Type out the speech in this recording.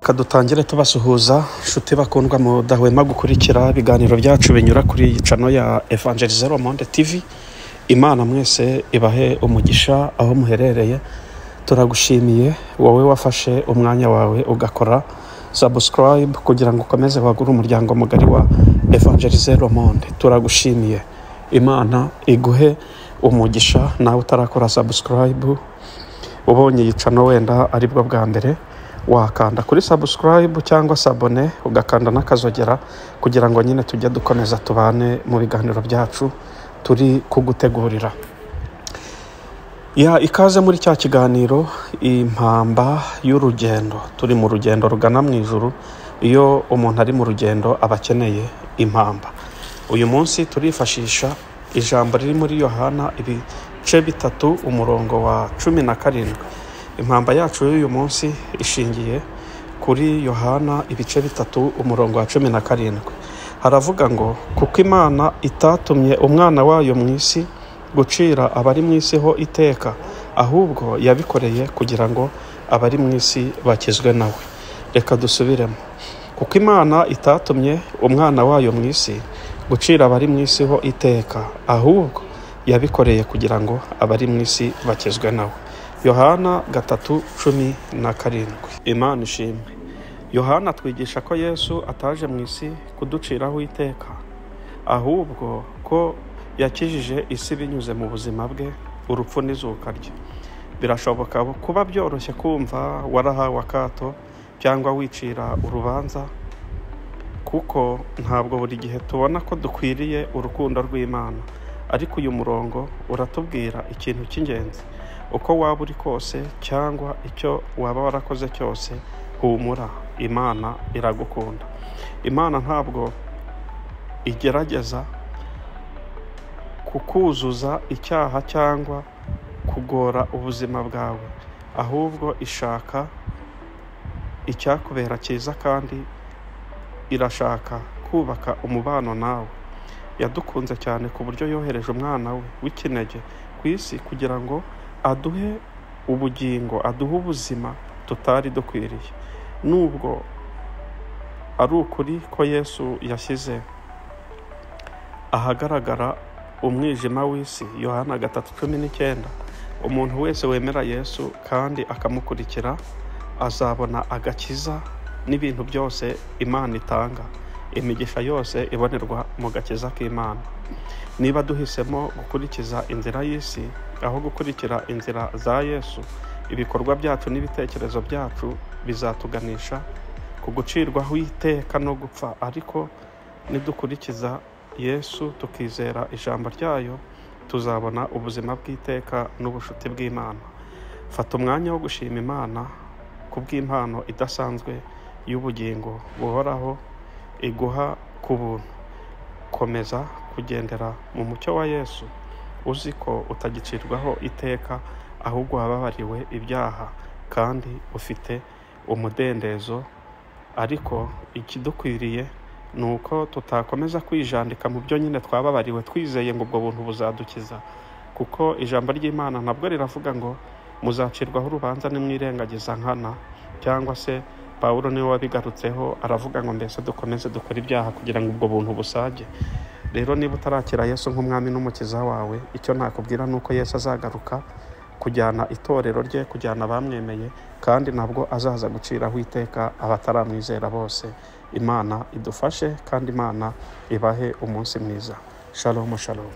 Kadutangire tubasuhuza nshuti bakundwa mudahwema gukurikira ibiganiro byacu binyura kuri channel ya Evangeliser Le Monde TV. Imana mwese ibahe umugisha aho muherereye. Turagushimiye wowe wafashe umwanya wawe ugakora subscribe kugira ngo ukomeze wagure umuryango mugari wa Evangeliser Le Monde. Turagushimiye. Imana iguhe umugisha nawe utarakora subscribe. Ubonye iyi channel wenda aribwo bwa mbere wakanda kuri subscribe cyangwa sabone ugakanda n'akazogera kugira ngo nyine tujye dukomeza tubane mu biganiro byacu turi kugutegurira. Ikaze muri cya kiganiro impamba y'urugendo. Turi mu rugendo rugana mu ijuru. Iyo umuntu ari mu rugendo abakeneye impamba. Uyu munsi turifashisha ijambo riri muri Yohana ibice 3 umurongo wa 17. Impamba yacu y'uyu munsi ishingiye kuri Yohana ibice 3 umurongo wa 17. Haravuga ngo kuko Imana itatumye umwana wayo mu isi gucira abari mu isi ho iteka, ahubwo yabikoreye kugira ngo abari mu isi bakizwe nawe. Reka dusubiremo. Kuko Imana itatumye umwana wayo mu isi gucira abari mu isi ho iteka, ahubwo yabikoreye kugira ngo abari mu isi bakizwe nawe. Yohana 3:17. Imana ishimwe. Yohana twigisha ko Yesu ataje mu isi kuduciraho iteka, ahubwo ko yakijije isi binyuze mu buzima bwe, urupfu n'izuka rye. Birashoboka kuba byoroshye kumva warahawe akato cyangwa wicira urubanza, kuko ntabwo buri gihe tubona ko dukwiriye urukundo rw'Imana. Ariko uyu murongo uratubwira ikintu cy'ingenzi. Uko waba uri kose cyangwa icyo waba warakoze cyose, humura, Imana iragukunda. Imana ntabwo igerageza kukuzuza icyaha cyangwa kugora ubuzima bwawe, ahubwo ishaka icyakubera cyiza kandi irashaka kubaka umubano nawe. Yadukunze cyane ku buryo yohereje umwana we w'ikinege ku isi kugira ngo aduhe ubugingo, aduhe ubuzima tutari dukwiriye. Nubwo ari ukuri ko Yesu yashyize ahagaragara umwijima w'isi, Yohana 3:19, umuntu wese wemera Yesu kandi akamukurikira azabona agakiza n'ibintu byose Imana itanga. Imigisha yose ibonerwa mu gakiza k'Imana. Niba duhisemo gukurikiza inzira y'isi aho gukurikira inzira za Yesu, ibikorwa byacu n'ibitekerezo byacu bizatuganisha ku gucirwaho iteka no gupfa. Ariko nidukurikiza Yesu tukizera ijambo ryayo, tuzabona ubuzima bw'iteka n'ubushuti bw'Imana. Fata umwanya wo gushima Imana kubw'impano idasanzwe y'ubugingo buhoraho iguha ku buntu. Komeza kugendera mu mucyo wa Yesu, uzi ko utagicirwaho iteka, ahubwo wababariwe ibyaha kandi ufite umudendezo. Ariko ikidukwiriye ni uko tutakomeza kwijandika mu byo nyine twababariwe twizeye ngo ubwo buntu buzadukiza, kuko ijambo ry'Imana ntabwo riravuga ngo muzacirwaho urubanza nimwirengagiza nkana, cyangwa se Pawulo niwe wabigarutseho aravuga ngo mbese dukomeze dukora ibyaha kugira ngo ubwo buntu busage. Rero niba utarakira Yesu nk'umwami n'umukiza wawe, icyo nakubwira nuko Yesu azagaruka kujyana itorero rye, kujyana abamwemeye, kandi nabwo azaza guciraho iteka abataramwizera bose. Imana idufashe kandi Imana ibahe umunsi mwiza. Shalom shalom.